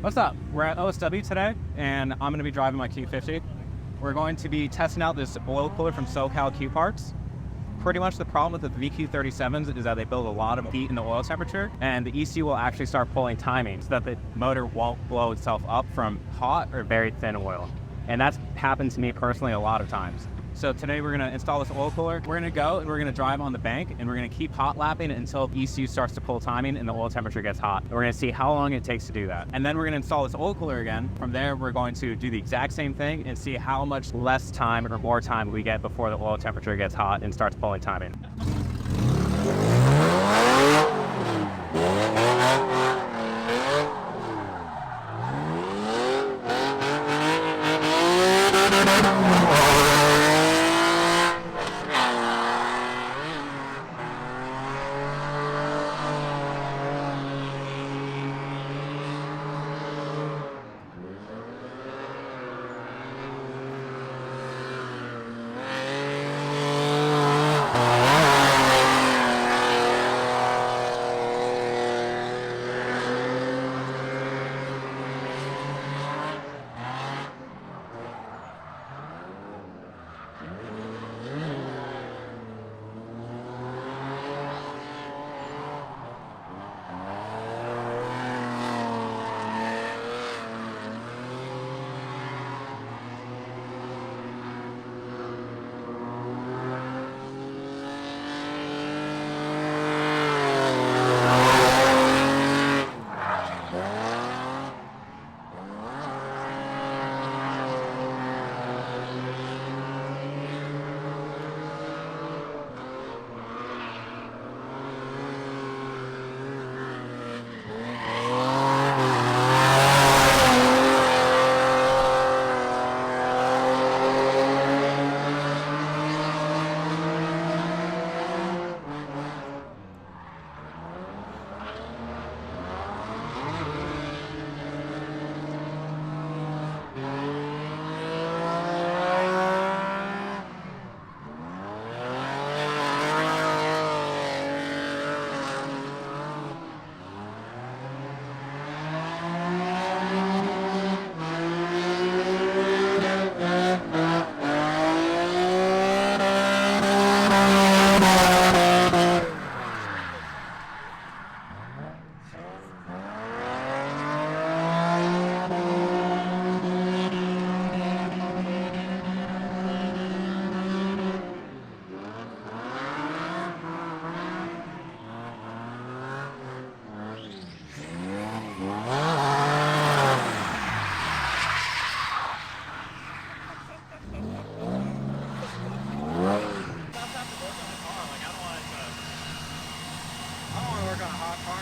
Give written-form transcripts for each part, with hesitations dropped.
What's up? We're at OSW today, and I'm going to be driving my Q50. We're going to be testing out this oil cooler from SoCal Q Parts. Pretty much the problem with the VQ37s is that they build a lot of heat in the oil temperature, and the ECU will actually start pulling timing so that the motor won't blow itself up from hot or very thin oil. And that's happened to me personally a lot of times. So today we're going to install this oil cooler. We're going to go and we're going to drive on the bank, and we're going to keep hot lapping until the ECU starts to pull timing and the oil temperature gets hot. We're going to see how long it takes to do that. And then we're going to install this oil cooler again. From there, we're going to do the exact same thing and see how much less time or more time we get before the oil temperature gets hot and starts pulling timing.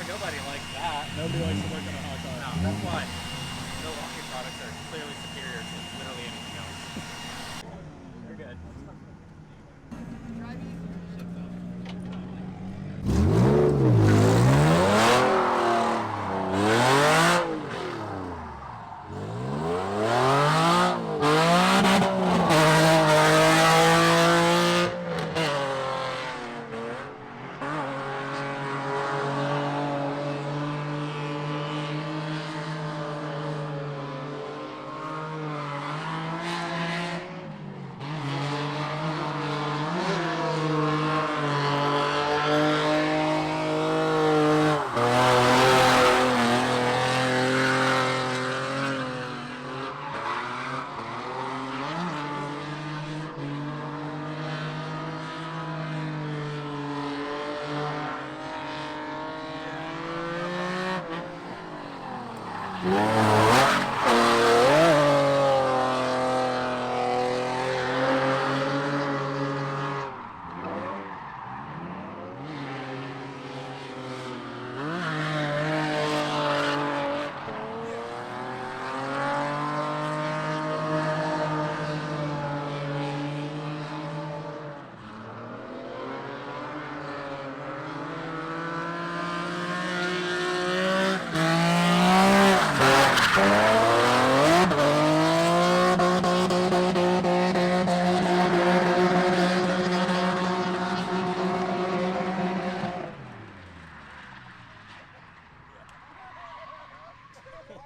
Nobody likes that. Nobody likes to work on a hot car. No, that's why Milwaukee products are clearly superior to literally anything else. You're good.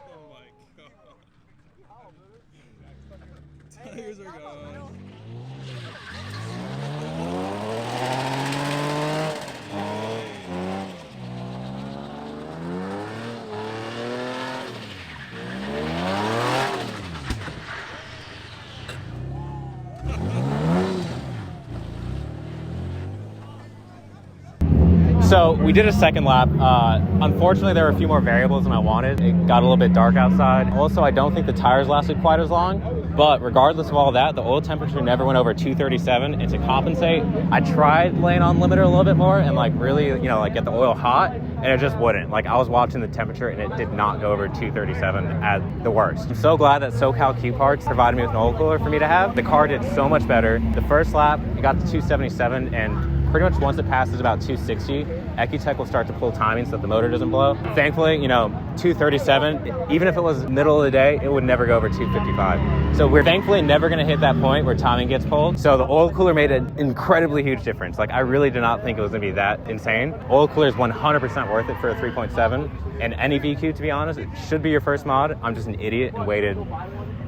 Oh my Tires are gone. So we did a second lap. Unfortunately, there were a few more variables than I wanted. It got a little bit dark outside. Also, I don't think the tires lasted quite as long. But regardless of all that, the oil temperature never went over 237. And to compensate, I tried laying on limiter a little bit more and like really, like get the oil hot, and it just wouldn't. Like I was watching the temperature and it did not go over 237 at the worst. I'm so glad that SoCal Q Parts provided me with an oil cooler for me to have. The car did so much better. The first lap, it got to 277, and pretty much once it passes about 260, Ecutech will start to pull timing so that the motor doesn't blow. Thankfully, 237, even if it was middle of the day, it would never go over 255. So we're thankfully never gonna hit that point where timing gets pulled. So the oil cooler made an incredibly huge difference. Like I really did not think it was gonna be that insane. Oil cooler is 100% worth it for a 3.7. And any VQ, to be honest, it should be your first mod. I'm just an idiot and waited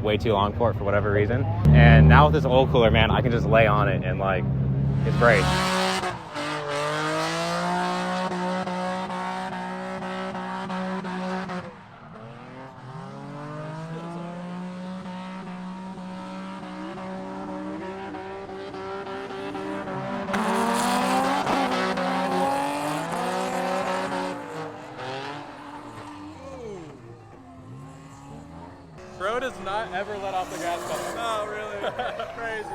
way too long for it for whatever reason. And now with this oil cooler, man, I can just lay on it and like, it's great. Bro does not ever let off the gas pedal. Oh, really? Crazy.